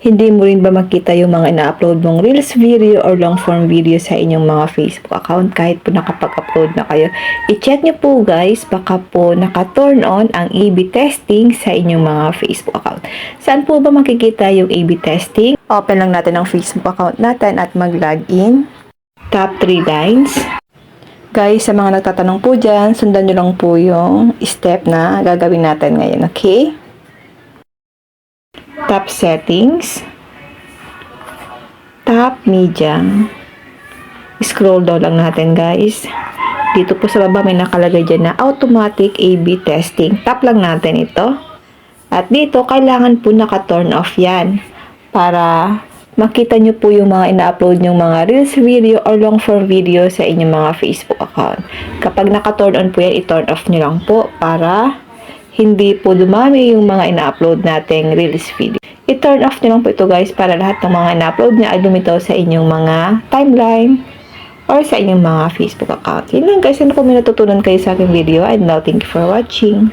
Hindi mo rin ba makita yung mga ina-upload mong Reels video or long form video sa inyong mga Facebook account kahit po nakapag-upload na kayo? I-check nyo po guys, baka po naka-turn on ang A/B testing sa inyong mga Facebook account. Saan po ba makikita yung A/B testing? Open lang natin ang Facebook account natin at mag-login. Top 3 lines. Guys, sa mga nagtatanong po dyan, sundan nyo lang po yung step na gagawin natin ngayon, okay? Top settings, top media. Scroll down lang natin guys. Dito po sa baba may nakalagay dyan na automatic A/B testing. Tap lang natin ito. At dito kailangan po naka-turn off yan para makita nyo po yung mga ina-upload nyong mga Reels video or long form video sa inyong mga Facebook account. Kapag naka-turn on po yan, i-turn off nyo lang po para hindi po dumami yung mga ina-upload nating Reels video. I-turn off nyo lang po ito guys para lahat ng mga ina-upload nyo ay lumitaw sa inyong mga timeline or sa inyong mga Facebook account. Yun lang guys, ano po may natutunan kayo sa aking video, and now thank you for watching.